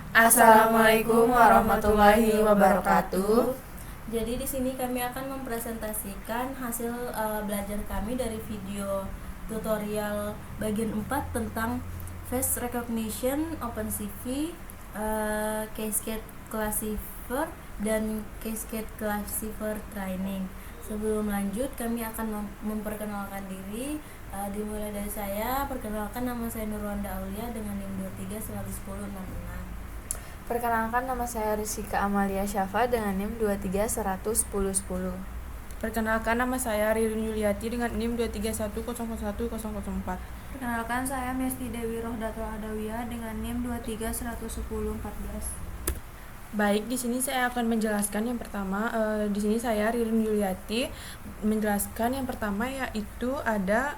Assalamualaikum warahmatullahi wabarakatuh. Jadi di sini kami akan mempresentasikan hasil belajar kami dari video tutorial bagian 4 tentang face recognition, OpenCV, Cascade Classifier dan Cascade Classifier Training. Sebelum lanjut, kami akan memperkenalkan diri. Dimulai dari saya. Perkenalkan, nama saya Nurwanda Aulia dengan NIM 23 110 66. Perkenalkan, nama saya Rizika Amalia Syafa dengan NIM 23 110 10. Perkenalkan, nama saya Ririn Yuliati dengan NIM 231001004. Perkenalkan, saya Mesti Dewi Rohdatul Adawiyah dengan NIM 23 110 14. Baik, di sini saya akan menjelaskan yang pertama. Di sini saya Ririn Yuliati menjelaskan yang pertama, yaitu ada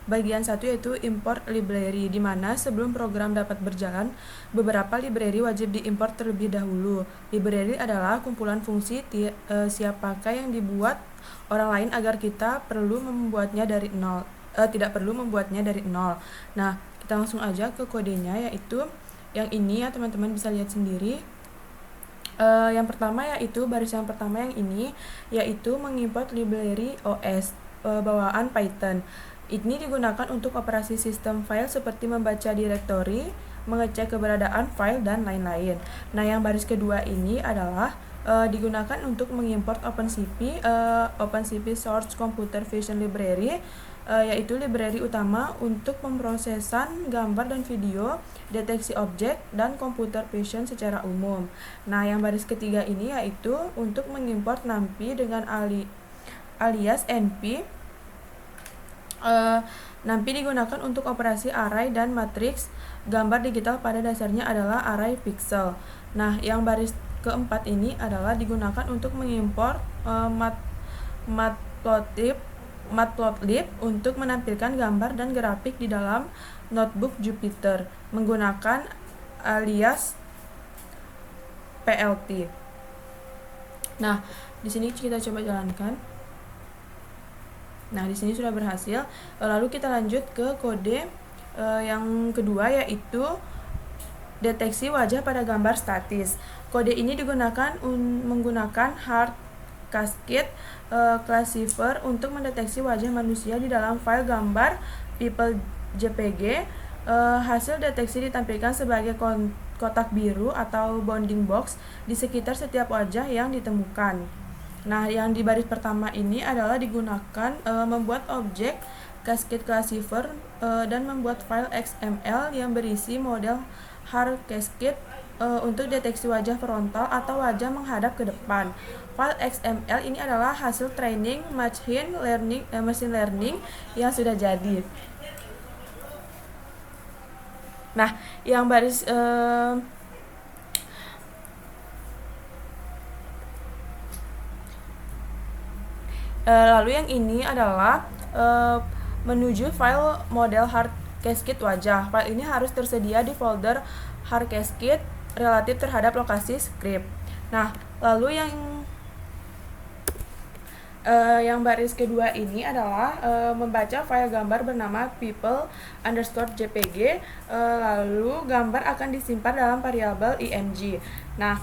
bagian 1 yaitu import library, di mana sebelum program dapat berjalan, beberapa library wajib diimport terlebih dahulu. Library adalah kumpulan fungsi siap pakai yang dibuat orang lain agar kita perlu membuatnya dari nol. Tidak perlu membuatnya dari nol. Nah, kita langsung aja ke kodenya, yaitu yang ini ya teman-teman bisa lihat sendiri. Yang pertama yaitu baris yang pertama yang ini, yaitu mengimport library OS bawaan Python. Ini digunakan untuk operasi sistem file seperti membaca directory, mengecek keberadaan file, dan lain-lain. Nah, yang baris kedua ini adalah digunakan untuk mengimport OpenCV Source Computer Vision Library, yaitu library utama untuk pemrosesan gambar dan video, deteksi objek, dan computer vision secara umum. Nah, yang baris ketiga ini yaitu untuk mengimport NumPy dengan alias NP. NumPy digunakan untuk operasi array dan matriks gambar digital, pada dasarnya adalah array pixel. Nah, yang baris keempat ini adalah digunakan untuk mengimport Matplotlib untuk menampilkan gambar dan grafik di dalam notebook Jupyter menggunakan alias PLT. Nah, di sini kita coba jalankan. Nah, di sini sudah berhasil. Lalu kita lanjut ke kode yang kedua, yaitu deteksi wajah pada gambar statis. Kode ini digunakan menggunakan hard Cascade Classifier untuk mendeteksi wajah manusia di dalam file gambar people JPG. Hasil deteksi ditampilkan sebagai kotak biru atau bounding box di sekitar setiap wajah yang ditemukan. Nah, yang di baris pertama ini adalah digunakan membuat objek Cascade Classifier dan membuat file XML yang berisi model hard cascade untuk deteksi wajah frontal atau wajah menghadap ke depan. File XML ini adalah hasil training machine learning yang sudah jadi. Nah, yang baris lalu yang ini adalah menuju file model hard cascade wajah. File ini harus tersedia di folder hard cascade relatif terhadap lokasi script. Nah, lalu yang baris kedua ini adalah membaca file gambar bernama people_jpg, lalu gambar akan disimpan dalam variabel img. Nah,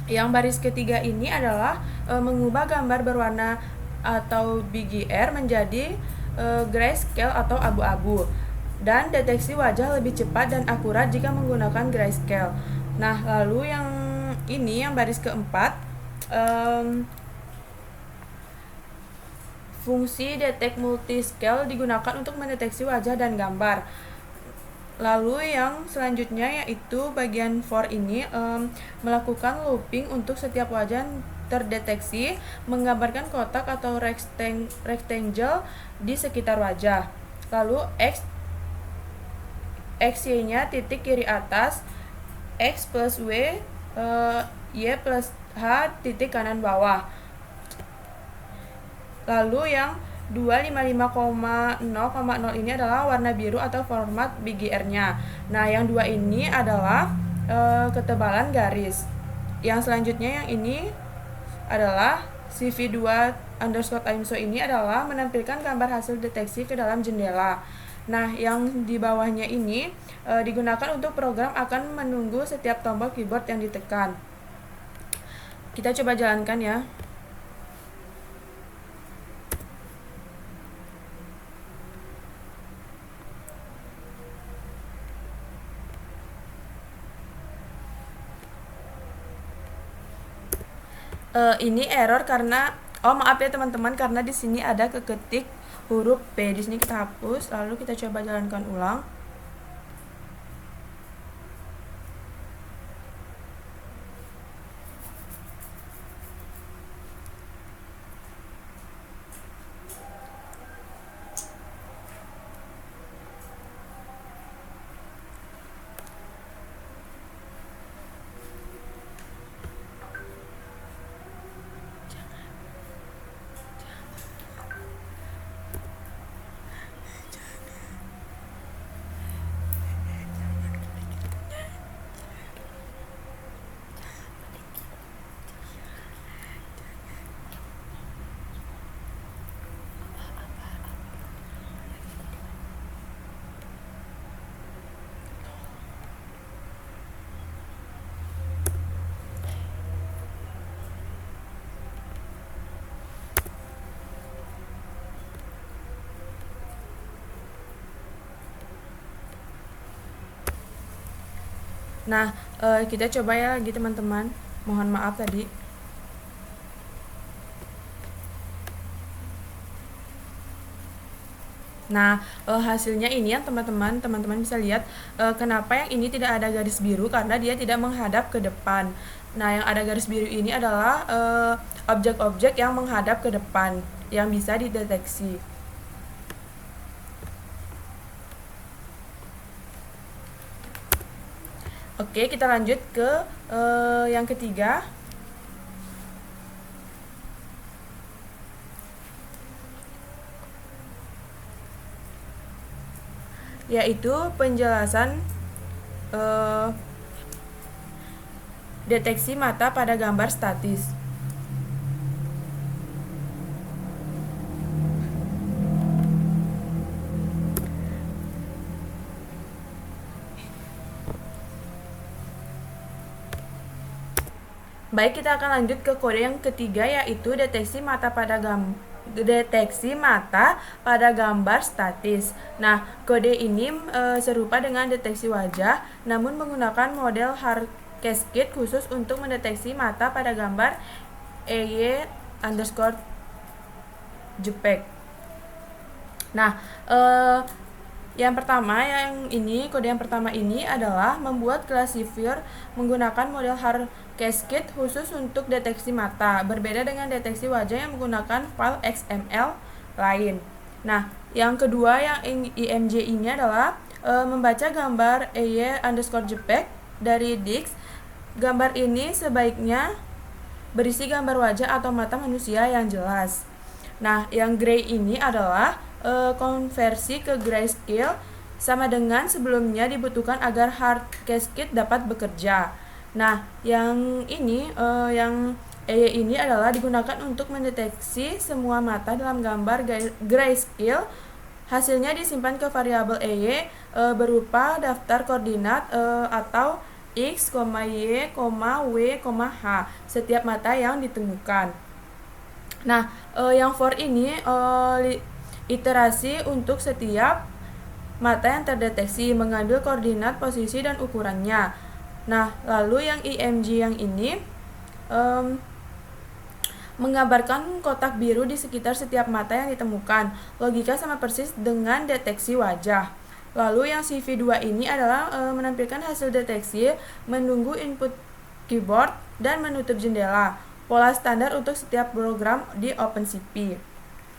yang baris ketiga ini adalah mengubah gambar berwarna atau BGR menjadi grayscale atau abu-abu, dan deteksi wajah lebih cepat dan akurat jika menggunakan grayscale. Nah, lalu yang ini, yang baris keempat, fungsi detect multiscale digunakan untuk mendeteksi wajah dan gambar. Lalu yang selanjutnya yaitu bagian for ini melakukan looping untuk setiap wajah terdeteksi, menggambarkan kotak atau rectangle di sekitar wajah. Lalu XY-nya titik kiri atas, X plus W, Y plus H titik kanan bawah. Lalu yang 255,0,0 ini adalah warna biru atau format BGR-nya. Nah, yang dua ini adalah ketebalan garis. Yang selanjutnya yang ini adalah CV2_IMSO ini adalah menampilkan gambar hasil deteksi ke dalam jendela. Nah, yang di bawahnya ini digunakan untuk program akan menunggu setiap tombol keyboard yang ditekan. Kita coba jalankan ya. Ini error karena maaf ya teman-teman, karena di sini ada keketik huruf P. Di sini kita hapus, lalu kita coba jalankan ulang. Nah, kita coba ya lagi teman-teman. Mohon maaf tadi. Nah, hasilnya ini ya teman-teman bisa lihat kenapa yang ini tidak ada garis biru, karena dia tidak menghadap ke depan. Nah, yang ada garis biru ini adalah objek-objek yang menghadap ke depan yang bisa dideteksi. Oke, kita lanjut ke yang ketiga. Yaitu penjelasan deteksi mata pada gambar statis. Baik, kita akan lanjut ke kode yang ketiga, yaitu deteksi mata pada gambar statis. Nah, kode ini serupa dengan deteksi wajah, namun menggunakan model hard cascade khusus untuk mendeteksi mata pada gambar EY_JPEG. Nah, kode yang pertama ini adalah membuat classifier menggunakan model hard cascade khusus untuk deteksi mata, berbeda dengan deteksi wajah yang menggunakan file XML lain. Nah, yang kedua yang IMJ ini adalah membaca gambar EY_JPEG dari disk. Gambar ini sebaiknya berisi gambar wajah atau mata manusia yang jelas. Nah, yang gray ini adalah konversi ke grayscale, sama dengan sebelumnya dibutuhkan agar hard cascade dapat bekerja. Nah, yang ini yang EY ini adalah digunakan untuk mendeteksi semua mata dalam gambar grayscale. Hasilnya disimpan ke variabel EY berupa daftar koordinat atau X, Y, W, H setiap mata yang ditemukan. Nah, yang for ini iterasi untuk setiap mata yang terdeteksi, mengambil koordinat, posisi, dan ukurannya. Nah, lalu yang IMG yang ini menggambarkan kotak biru di sekitar setiap mata yang ditemukan. Logika sama persis dengan deteksi wajah. Lalu yang CV2 ini adalah menampilkan hasil deteksi, menunggu input keyboard, dan menutup jendela. Pola standar untuk setiap program di OpenCV.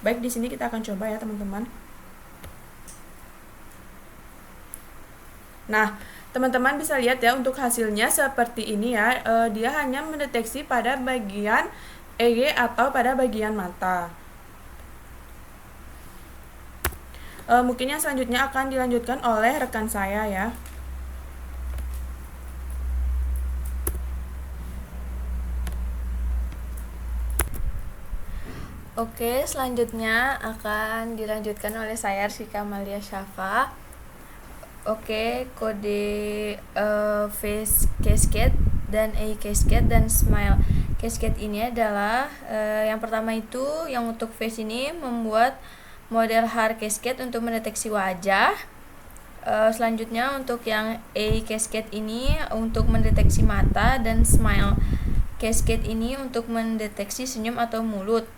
Baik, di sini kita akan coba ya teman-teman. Nah, teman-teman bisa lihat ya untuk hasilnya seperti ini ya. Dia hanya mendeteksi pada bagian EY atau pada bagian mata. Mungkin yang selanjutnya akan dilanjutkan oleh rekan saya ya. Oke, selanjutnya akan dilanjutkan oleh saya Rizky Amalia Syafa. Oke, kode face cascade dan eye cascade dan smile cascade ini adalah yang pertama itu yang untuk face ini membuat model hair cascade untuk mendeteksi wajah. Selanjutnya untuk yang eye cascade ini untuk mendeteksi mata, dan smile cascade ini untuk mendeteksi senyum atau mulut.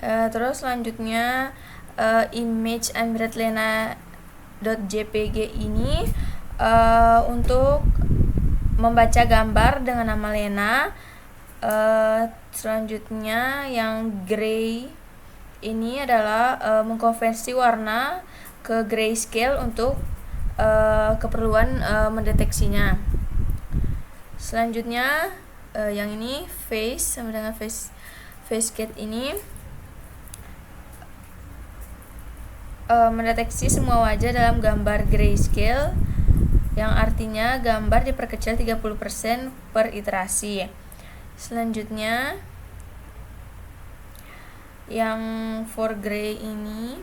Terus selanjutnya image amiratlena.jpg ini untuk membaca gambar dengan nama Lena. Selanjutnya yang gray ini adalah mengkonversi warna ke grayscale untuk keperluan mendeteksinya. Selanjutnya yang ini face sama dengan face cascade ini mendeteksi semua wajah dalam gambar grayscale, yang artinya gambar diperkecil 30% per iterasi. Selanjutnya yang foreground ini,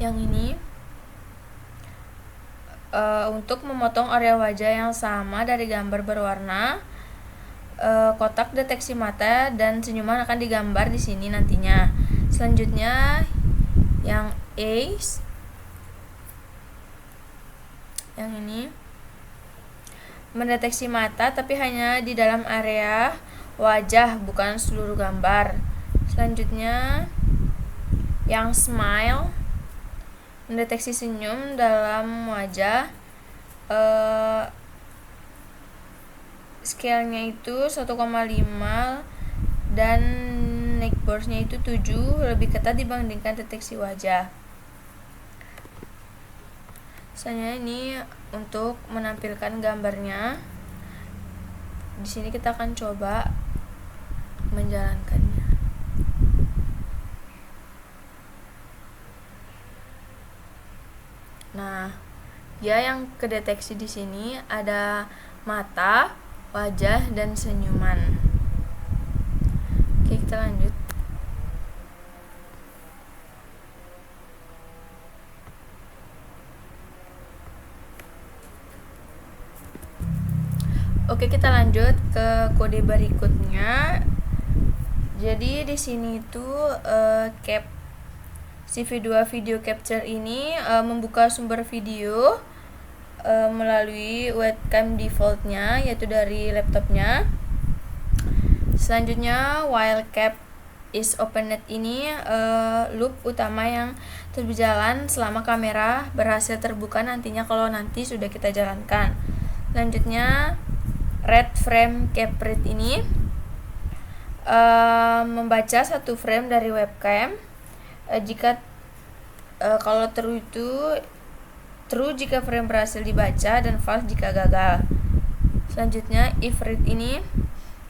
yang ini untuk memotong area wajah yang sama dari gambar berwarna. Kotak deteksi mata dan senyuman akan digambar di sini nantinya. Selanjutnya yang eyes, yang ini mendeteksi mata tapi hanya di dalam area wajah, bukan seluruh gambar. Selanjutnya yang smile mendeteksi senyum dalam wajah. Scale-nya itu 1,5 dan neck burst-nya itu 7, lebih ketat dibandingkan deteksi wajah. Misalnya ini untuk menampilkan gambarnya. Di sini kita akan coba menjalankannya. Nah, ya yang kedeteksi di sini ada mata, wajah, dan senyuman. Oke, kita lanjut. Oke, kita lanjut ke kode berikutnya. Jadi di sini itu CV2 video capture ini membuka sumber video melalui webcam defaultnya, yaitu dari laptopnya. Selanjutnya while cap is opened ini loop utama yang terus berjalan selama kamera berhasil terbuka nantinya kalau nanti sudah kita jalankan. Selanjutnya red frame cap rate ini membaca satu frame dari webcam. Jika kalau true itu true jika frame berhasil dibaca dan false jika gagal. Selanjutnya if read ini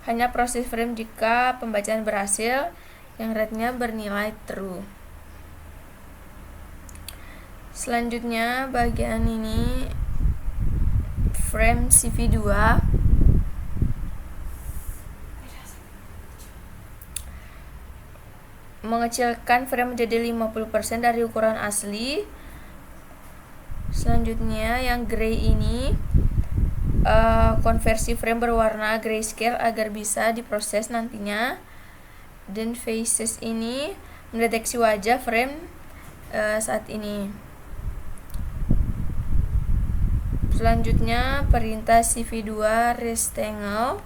hanya proses frame jika pembacaan berhasil, yang rate-nya bernilai true. Selanjutnya bagian ini frame CV2 mengecilkan frame menjadi 50% dari ukuran asli. Selanjutnya yang gray ini konversi frame berwarna grayscale agar bisa diproses nantinya. Dan faces ini mendeteksi wajah frame saat ini. Selanjutnya perintah CV2 rectangle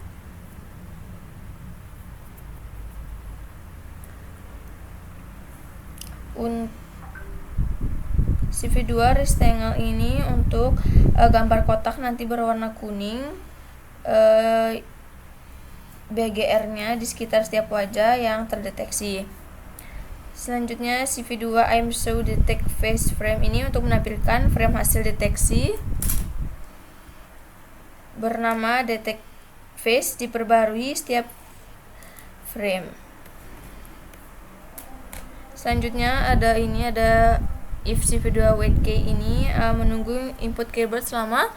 CV2 rectangle ini untuk gambar kotak nanti berwarna kuning, BGR-nya di sekitar setiap wajah yang terdeteksi. Selanjutnya CV2 I'm show detect face frame ini untuk menampilkan frame hasil deteksi bernama detect face diperbarui setiap frame. Selanjutnya ada if CV2 wait key ini menunggu input keyboard selama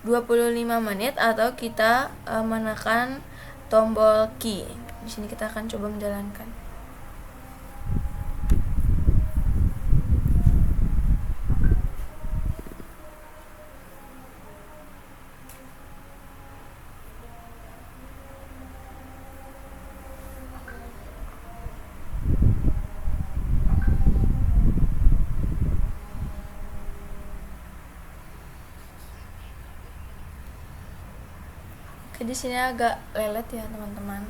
25 menit atau kita menekan tombol key. Di sini kita akan coba menjalankan. Oke, di sini agak lelet ya teman-teman.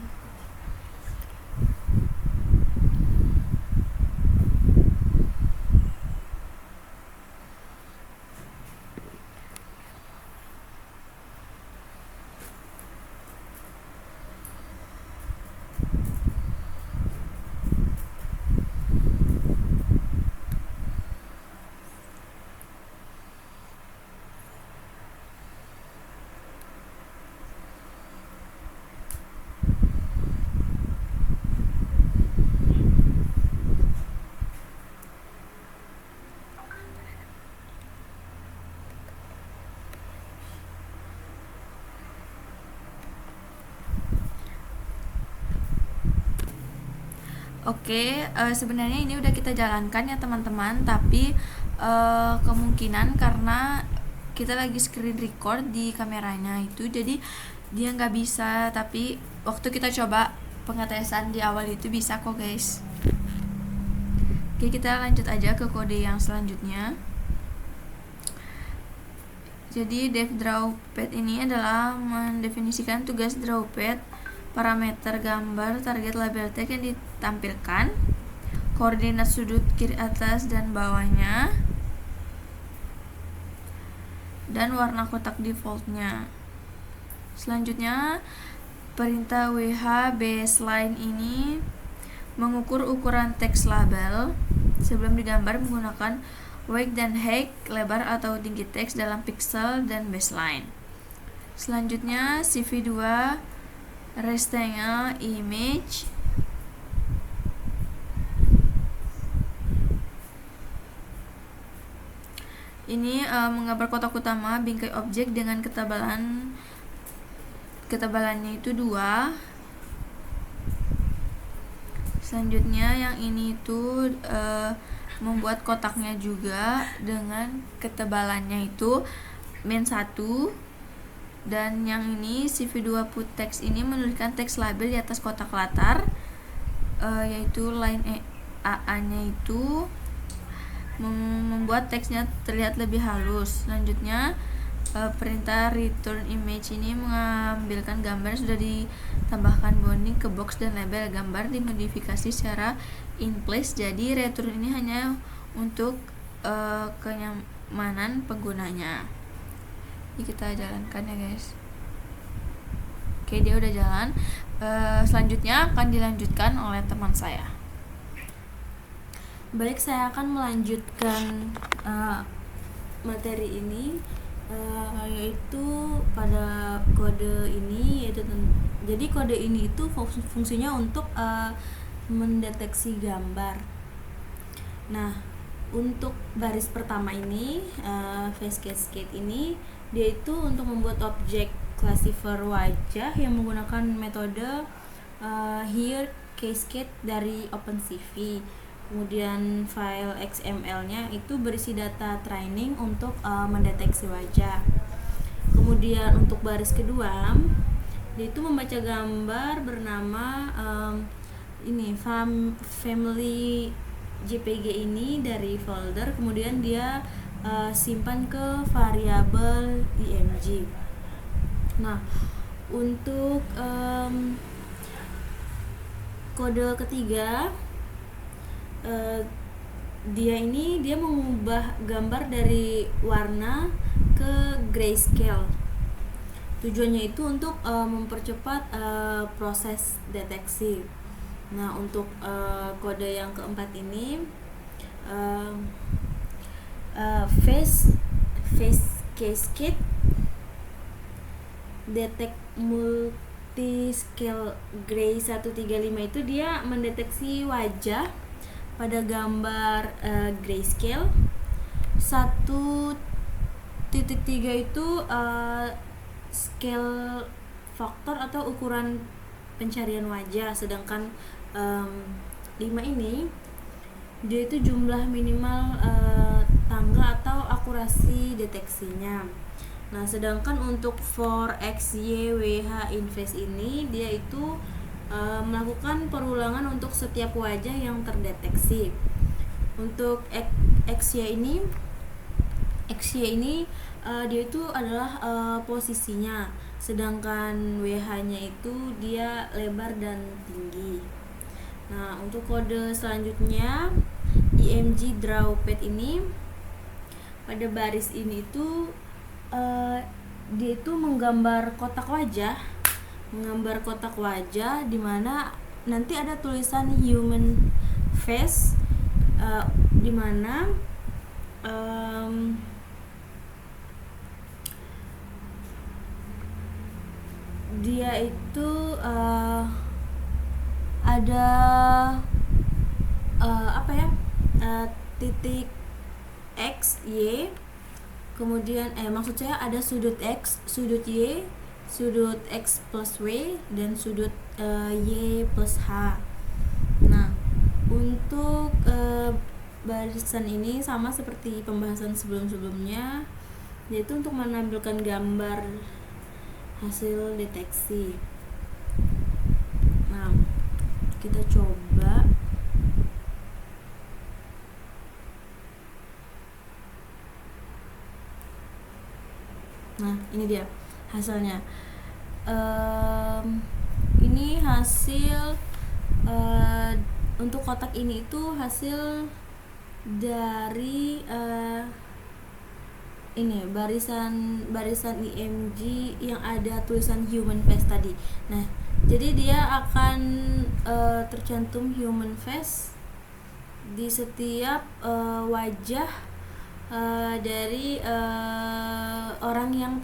Oke, sebenarnya ini udah kita jalankan ya teman-teman, tapi kemungkinan karena kita lagi screen record di kameranya itu, jadi dia nggak bisa. Tapi waktu kita coba pengetesan di awal itu bisa kok guys. Oke, kita lanjut aja ke kode yang selanjutnya. Jadi dev drawpad ini adalah mendefinisikan tugas drawpad, parameter gambar, target label teks yang ditampilkan, koordinat sudut kiri atas dan bawahnya, dan warna kotak defaultnya. Selanjutnya, perintah WH baseline ini mengukur ukuran teks label sebelum digambar menggunakan width dan height, lebar atau tinggi teks dalam pixel dan baseline. Selanjutnya, CV2 rectangle image ini menggambar kotak utama bingkai objek dengan ketabalannya itu 2. Selanjutnya yang ini itu membuat kotaknya juga dengan ketebalannya itu -1. Dan yang ini CV2 put text ini menuliskan teks label di atas kotak latar, yaitu line AA nya itu membuat teksnya terlihat lebih halus. Selanjutnya perintah return image ini mengambilkan gambar yang sudah ditambahkan bounding ke box dan label gambar dimodifikasi secara in place. Jadi return ini hanya untuk kenyamanan penggunanya. Ini kita jalankan ya guys. Oke, dia udah jalan. Selanjutnya akan dilanjutkan oleh teman saya. Baik, saya akan melanjutkan materi ini, yaitu pada kode ini, yaitu jadi kode ini itu fungsinya untuk mendeteksi gambar. Nah, untuk baris pertama ini, face cascade ini, dia itu untuk membuat objek classifier wajah yang menggunakan metode here cascade dari OpenCV. Kemudian file XML-nya itu berisi data training untuk mendeteksi wajah. Kemudian untuk baris kedua, dia itu membaca gambar bernama family JPG ini dari folder, kemudian dia simpan ke variabel img. Nah, untuk kode ketiga, dia mengubah gambar dari warna ke grayscale. Tujuannya itu untuk mempercepat proses deteksi. Nah, untuk kode yang keempat ini, face cascade detect multiscale gray 135 itu dia mendeteksi wajah pada gambar grayscale 1 titik 3 itu scale faktor atau ukuran pencarian wajah, sedangkan 5 ini dia itu jumlah minimal tangga atau akurasi deteksinya. Nah, sedangkan untuk for X, Y, W, H in face ini dia itu melakukan perulangan untuk setiap wajah yang terdeteksi. Untuk XY ini dia itu adalah posisinya, sedangkan WH-nya itu dia lebar dan tinggi. Nah, untuk kode selanjutnya EMG draw pad ini, pada baris ini itu dia itu menggambar kotak wajah di mana nanti ada tulisan human face, di mana dia itu ada titik X, Y, kemudian maksud saya ada sudut X, sudut Y, sudut X plus W, dan sudut Y plus H. Nah, untuk barisan ini sama seperti pembahasan sebelum-sebelumnya, yaitu untuk menampilkan gambar hasil deteksi. Nah, kita coba. Nah, ini dia hasilnya. Ini hasil untuk kotak ini itu hasil dari ini barisan EMG yang ada tulisan human face tadi. Nah, jadi dia akan tercantum human face di setiap wajah dari orang yang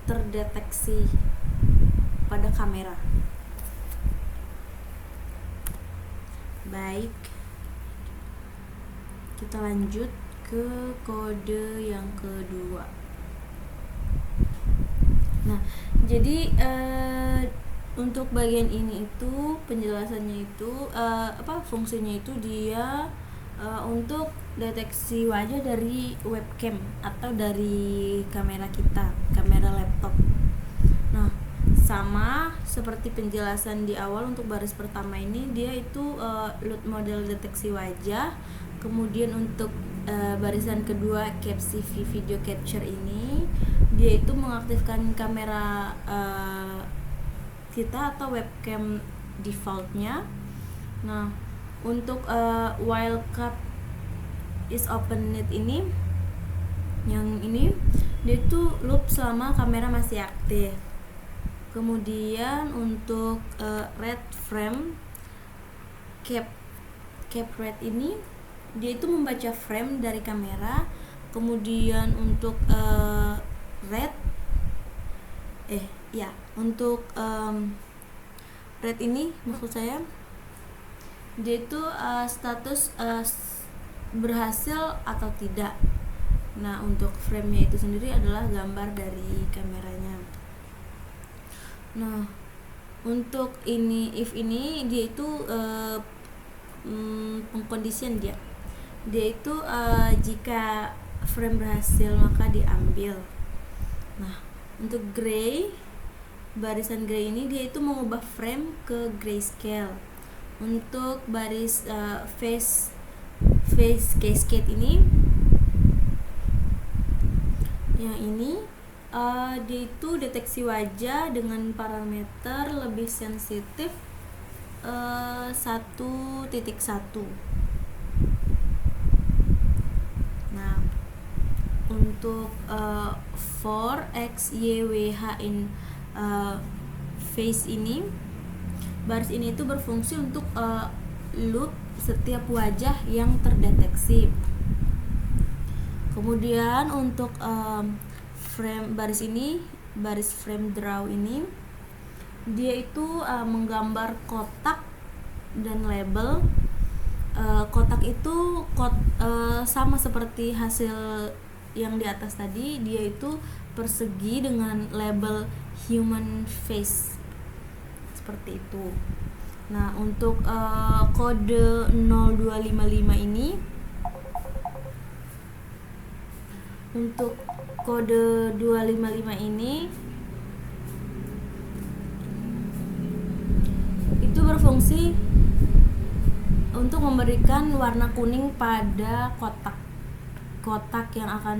terdeteksi pada kamera. Baik, kita lanjut ke kode yang kedua. Nah, jadi untuk bagian ini itu penjelasannya itu fungsinya itu dia untuk deteksi wajah dari webcam atau dari kamera kita, kamera laptop. Nah, sama seperti penjelasan di awal untuk baris pertama ini, dia itu LUT model deteksi wajah. Kemudian untuk barisan kedua CapCV video capture ini, dia itu mengaktifkan kamera kita atau webcam defaultnya. Nah, untuk wildcard is open net ini, yang ini dia itu loop selama kamera masih aktif. Kemudian untuk red frame cap red ini, dia itu membaca frame dari kamera. Kemudian untuk untuk red ini maksud saya, dia itu status berhasil atau tidak. Nah, untuk frame-nya itu sendiri adalah gambar dari kameranya. Nah, untuk ini if ini dia itu pengkondisian dia itu jika frame berhasil maka diambil. Nah, untuk gray, barisan gray ini dia itu mengubah frame ke grayscale. Untuk baris face cascade ini, yang ini dia itu deteksi wajah dengan parameter lebih sensitif 1.1. Nah, untuk for X, Y, W, H in face ini, baris ini itu berfungsi untuk loop setiap wajah yang terdeteksi. Kemudian untuk frame baris ini, baris frame draw ini, dia itu menggambar kotak dan label. Kotak itu sama seperti hasil yang di atas tadi dia itu persegi dengan label human face seperti itu. Nah, untuk kode 0255 ini, untuk kode 255 ini itu berfungsi untuk memberikan warna kuning pada kotak yang akan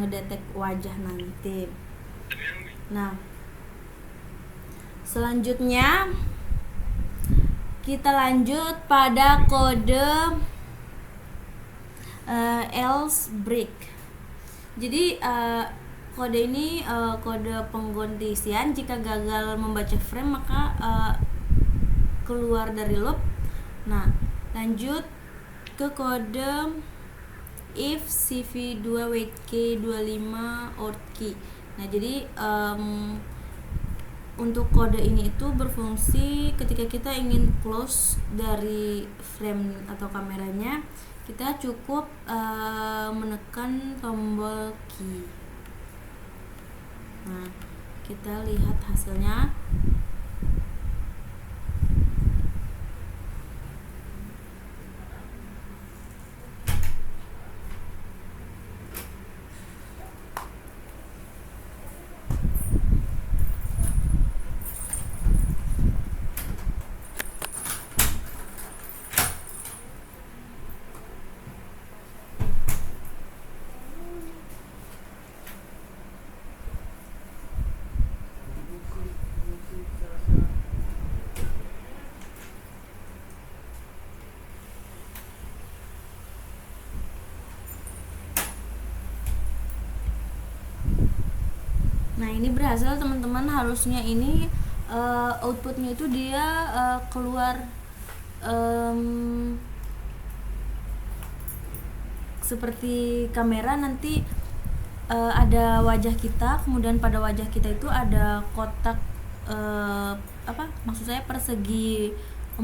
ngedetek wajah nanti. Nah, selanjutnya kita lanjut pada kode else break. Jadi kode ini kode pengkondisian. Jika gagal membaca frame maka keluar dari loop. Nah, lanjut ke kode if CV2 wait key 25 or key. Nah, jadi untuk kode ini itu berfungsi ketika kita ingin close dari frame atau kameranya, kita cukup menekan tombol key. Nah, kita lihat hasilnya. Nah, ini berhasil teman-teman. Harusnya ini outputnya itu dia keluar seperti kamera. Nanti ada wajah kita, kemudian pada wajah kita itu ada kotak maksud saya persegi 4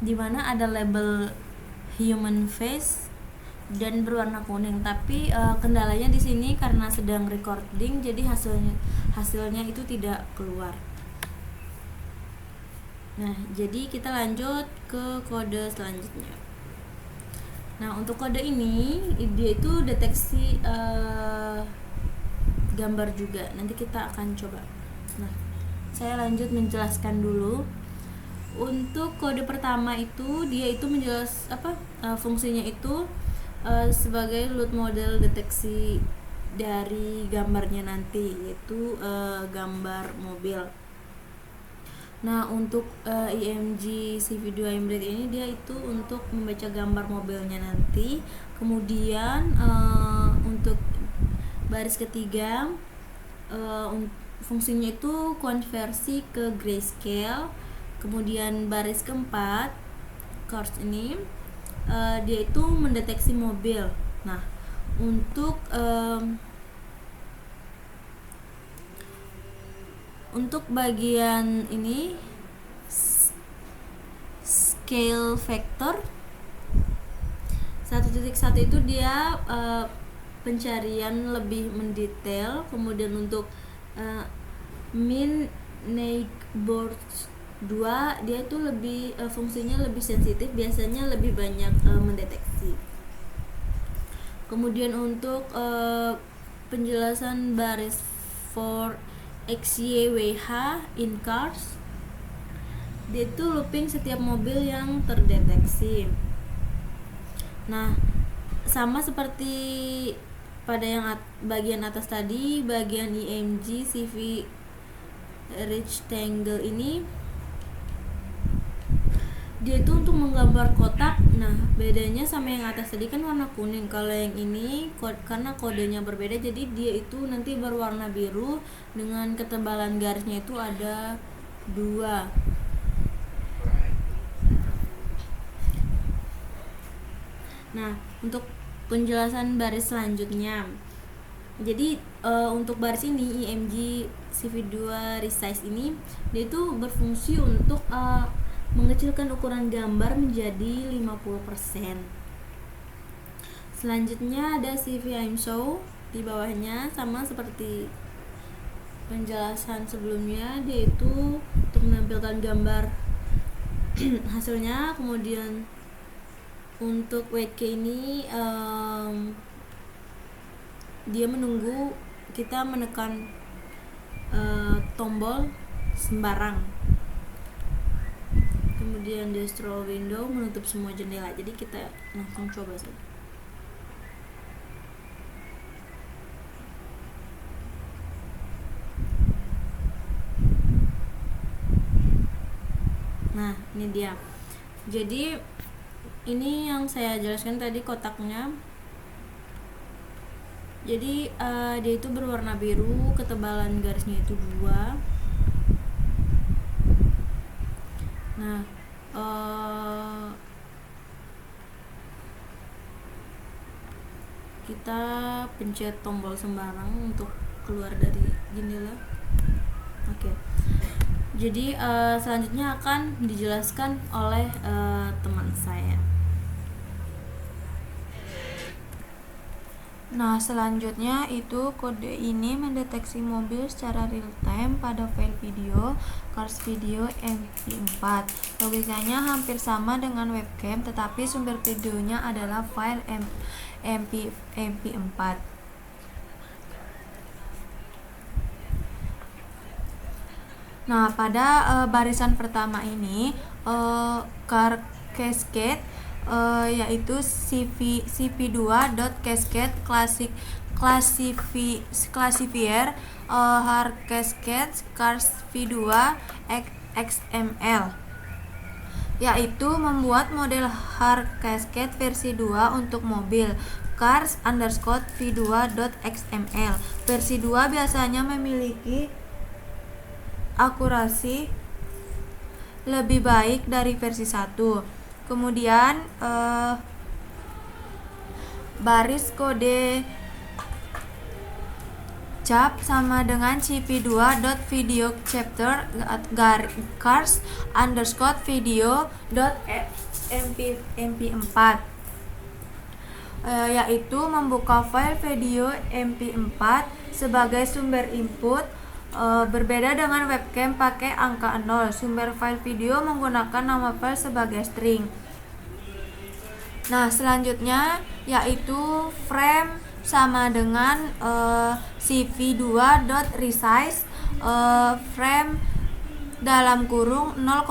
di mana ada label human face dan berwarna kuning. Tapi kendalanya di sini karena sedang recording, jadi hasilnya itu tidak keluar. Nah, jadi kita lanjut ke kode selanjutnya. Nah, untuk kode ini dia itu deteksi gambar juga. Nanti kita akan coba. Nah, saya lanjut menjelaskan dulu. Untuk kode pertama itu dia itu fungsinya itu sebagai load model deteksi dari gambarnya nanti, yaitu gambar mobil. Nah, untuk IMG CV2 Hybrid ini dia itu untuk membaca gambar mobilnya nanti. Kemudian untuk baris ketiga fungsinya itu konversi ke grayscale. Kemudian baris keempat course ini dia itu mendeteksi mobil. Nah, untuk bagian ini scale factor 1.1 itu dia pencarian lebih mendetail. Kemudian untuk min neighbor 2 dia itu lebih fungsinya lebih sensitif, biasanya lebih banyak mendeteksi. Kemudian untuk penjelasan baris for XYWH in cars, dia itu looping setiap mobil yang terdeteksi. Nah, sama seperti pada yang bagian atas tadi, bagian IMG CV rectangle ini dia itu untuk menggambar kotak. Nah, bedanya sama yang atas tadi kan warna kuning. Kalau yang ini karena kodenya berbeda, jadi dia itu nanti berwarna biru dengan ketebalan garisnya itu ada 2. Nah, untuk penjelasan baris selanjutnya, jadi untuk baris ini IMG CV2 resize ini dia itu berfungsi untuk mengecilkan ukuran gambar menjadi 50%. Selanjutnya ada CV IMShow di bawahnya, sama seperti penjelasan sebelumnya, yaitu untuk menampilkan gambar hasilnya. Kemudian untuk WK ini dia menunggu kita menekan tombol sembarang, kemudian dia scroll window menutup semua jendela. Jadi kita langsung coba saja. Nah, ini dia. Jadi ini yang saya jelaskan tadi kotaknya. Jadi dia itu berwarna biru, ketebalan garisnya itu 2. Nah, kita pencet tombol sembarang untuk keluar dari jendela. Oke. Jadi selanjutnya akan dijelaskan oleh teman saya. Nah, selanjutnya itu kode ini mendeteksi mobil secara real time pada file video Cars Video MP4. Logikanya hampir sama dengan webcam, tetapi sumber videonya adalah file MP4. Nah, pada barisan pertama ini car cascade yaitu cp2.cascade classifier har cascade cars v2 xml, yaitu membuat model har cascade versi 2 untuk mobil cars_v2.xml. Versi 2 biasanya memiliki akurasi lebih baik dari versi 1. Kemudian baris kode cap sama dengan cp2.videochapter cars_video.mp4, yaitu membuka file video mp4 sebagai sumber input. Berbeda dengan webcam pakai angka 0, sumber file video menggunakan nama file sebagai string. Nah, selanjutnya yaitu frame sama dengan cv2.resize frame dalam kurung 0,0,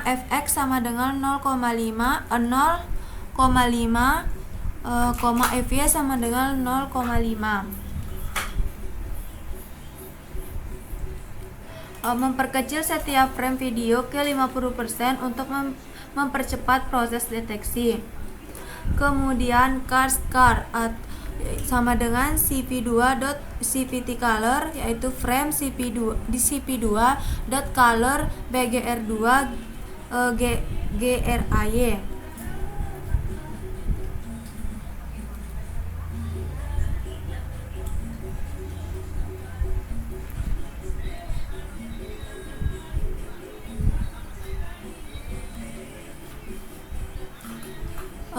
fx sama dengan 0,5, fy sama dengan 0,5. Memperkecil setiap frame video ke 50% untuk mempercepat proses deteksi. Kemudian car sama dengan cp2.cptcolor, yaitu frame cp2.color bgr2 gray.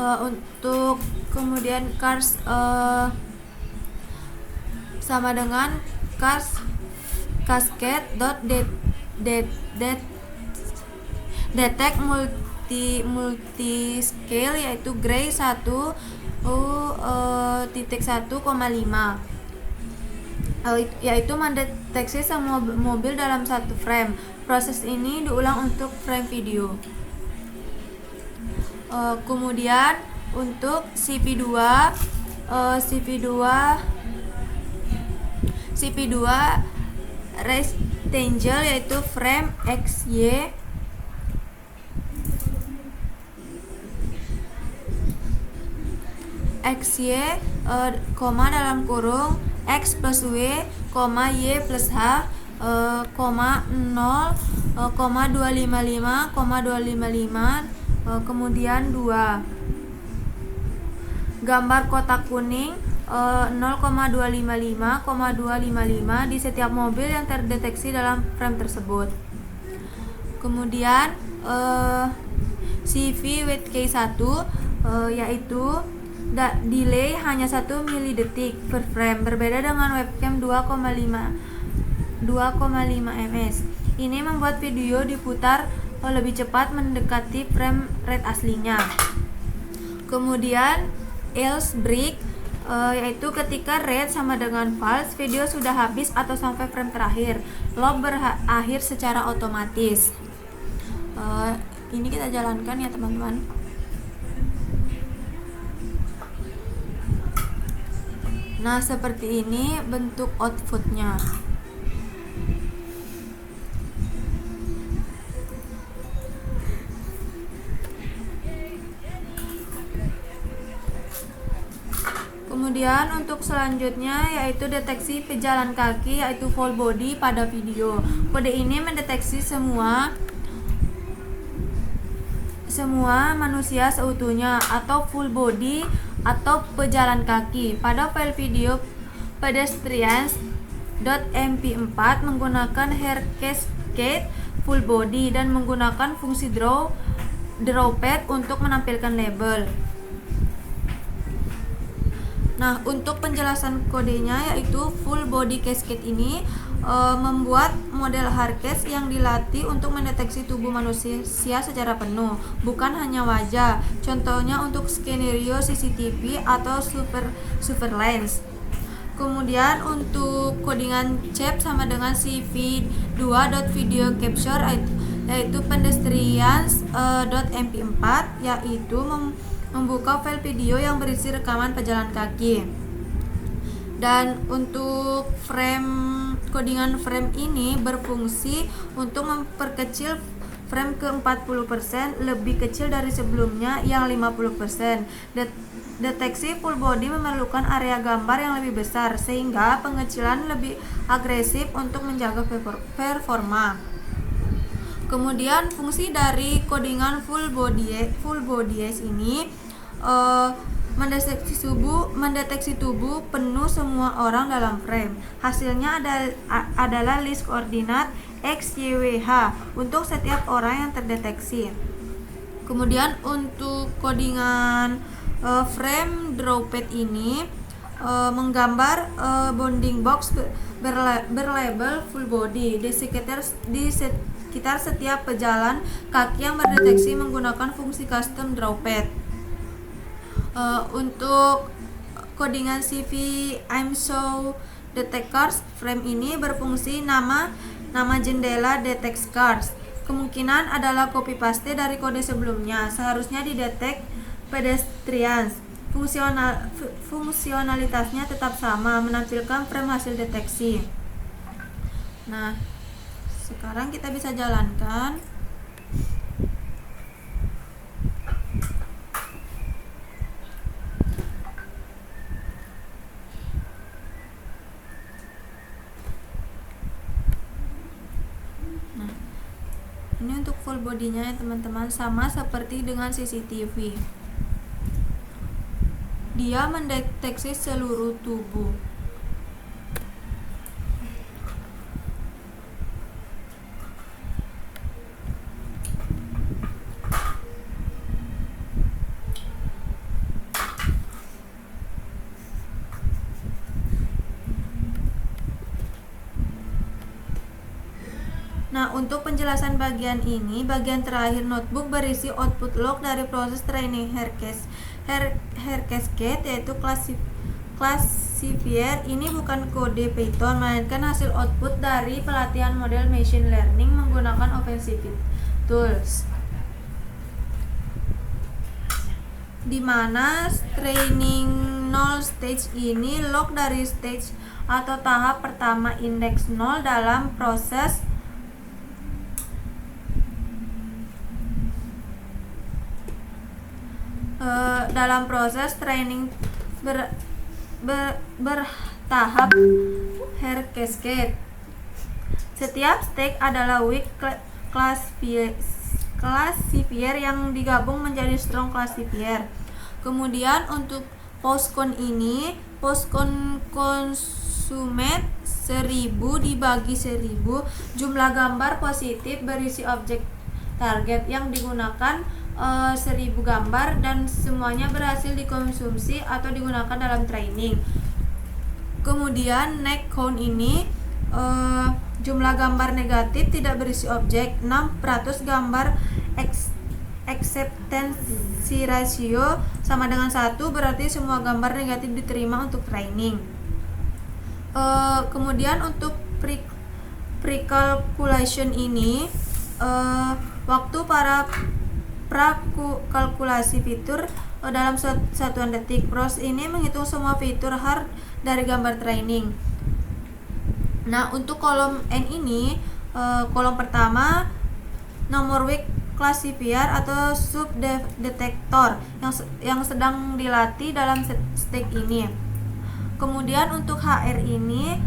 Untuk kemudian cars sama dengan cars detect multi scale, yaitu gray 1.1,5, yaitu mendeteksi semua mobil dalam satu frame. Proses ini diulang untuk frame video. Kemudian untuk cp2 rectangle, yaitu frame xy dalam kurung x plus w, y plus h, 0,255, kemudian 2. Gambar kotak kuning 0,255 di setiap mobil yang terdeteksi dalam frame tersebut. Kemudian CV with K1 yaitu delay hanya 1 milidetik per frame, berbeda dengan webcam 2,5 ms. Ini membuat video diputar lebih cepat mendekati frame rate aslinya. Kemudian else break, yaitu ketika rate sama dengan false, video sudah habis atau sampai frame terakhir. Loop berakhir secara otomatis. Ini kita jalankan ya teman-teman. Nah, seperti ini bentuk outputnya. Kemudian untuk selanjutnya yaitu deteksi pejalan kaki, yaitu full body pada video. Kode ini mendeteksi semua manusia seutuhnya atau full body atau pejalan kaki. Pada file video pedestrians.mp4 menggunakan hair cascade full body dan menggunakan fungsi draw pad untuk menampilkan label. Nah, untuk penjelasan kodenya yaitu full body cascade ini membuat model haircase yang dilatih untuk mendeteksi tubuh manusia secara penuh, bukan hanya wajah. Contohnya untuk skenario CCTV atau surveillance. Kemudian untuk codingan CAP sama dengan CV2.video capture yaitu pedestrians.mp4 yaitu membuka file video yang berisi rekaman pejalan kaki. Dan untuk codingan frame ini berfungsi untuk memperkecil frame ke 40%, lebih kecil dari sebelumnya yang 50%. Deteksi full body memerlukan area gambar yang lebih besar sehingga pengecilan lebih agresif untuk menjaga performa. Kemudian fungsi dari codingan full bodies ini mendeteksi tubuh penuh semua orang dalam frame. Hasilnya adalah list koordinat X, Y, W, H untuk setiap orang yang terdeteksi. Kemudian untuk codingan frame draw pad ini menggambar bounding box berlabel full body di sekitar setiap pejalan kaki yang berdeteksi menggunakan fungsi custom draw pad. Untuk codingan CV I'm show detect cars frame ini berfungsi nama jendela detect cars. Kemungkinan adalah copy paste dari kode sebelumnya. Seharusnya didetek pedestrians. Fungsionalitasnya tetap sama, menampilkan frame hasil deteksi. Nah, sekarang kita bisa jalankan. Nah, ini untuk full bodinya ya teman-teman, sama seperti dengan CCTV. Dia mendeteksi seluruh tubuh. Nah, untuk penjelasan bagian ini, bagian terakhir notebook berisi output log dari proses training hair cascade yaitu classifier. Ini bukan kode Python, melainkan hasil output dari pelatihan model machine learning menggunakan OpenCV tools. Di mana training 0 stage ini log dari stage atau tahap pertama indeks 0 dalam proses training bertahap hair cascade. Setiap stage adalah weak classifier yang digabung menjadi strong classifier. Kemudian untuk postcon ini, postcon consumed 1000 dibagi 1000, jumlah gambar positif berisi objek target yang digunakan 1000 gambar dan semuanya berhasil dikonsumsi atau digunakan dalam training. Kemudian neck count ini jumlah gambar negatif tidak berisi objek. 6% gambar acceptance ratio sama dengan 1, berarti semua gambar negatif diterima untuk training. Kemudian untuk pre-calculation ini waktu para prakalkulasi fitur dalam satuan detik. Proses ini menghitung semua fitur hard dari gambar training. Nah, untuk kolom N ini, kolom pertama nomor weak classifier atau subdetektor yang sedang dilatih dalam stack ini. Kemudian untuk HR ini,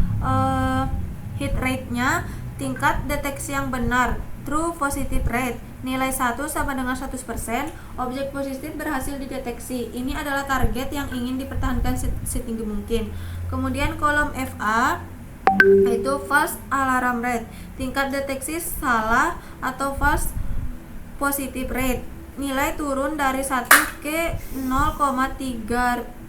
hit rate-nya tingkat deteksi yang benar, true positive rate, nilai 1 sama dengan 100%, objek positif berhasil dideteksi. Ini adalah target yang ingin dipertahankan setinggi mungkin. Kemudian kolom FA yaitu false alarm rate, tingkat deteksi salah atau false positive rate, nilai turun dari 1 ke 0,305.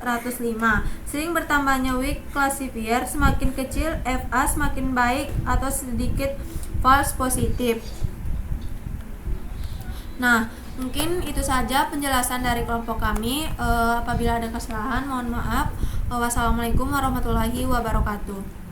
Sering bertambahnya weak classifier, semakin kecil FA semakin baik atau sedikit false positive. Nah, mungkin itu saja penjelasan dari kelompok kami. Apabila ada kesalahan mohon maaf. Wassalamualaikum warahmatullahi wabarakatuh.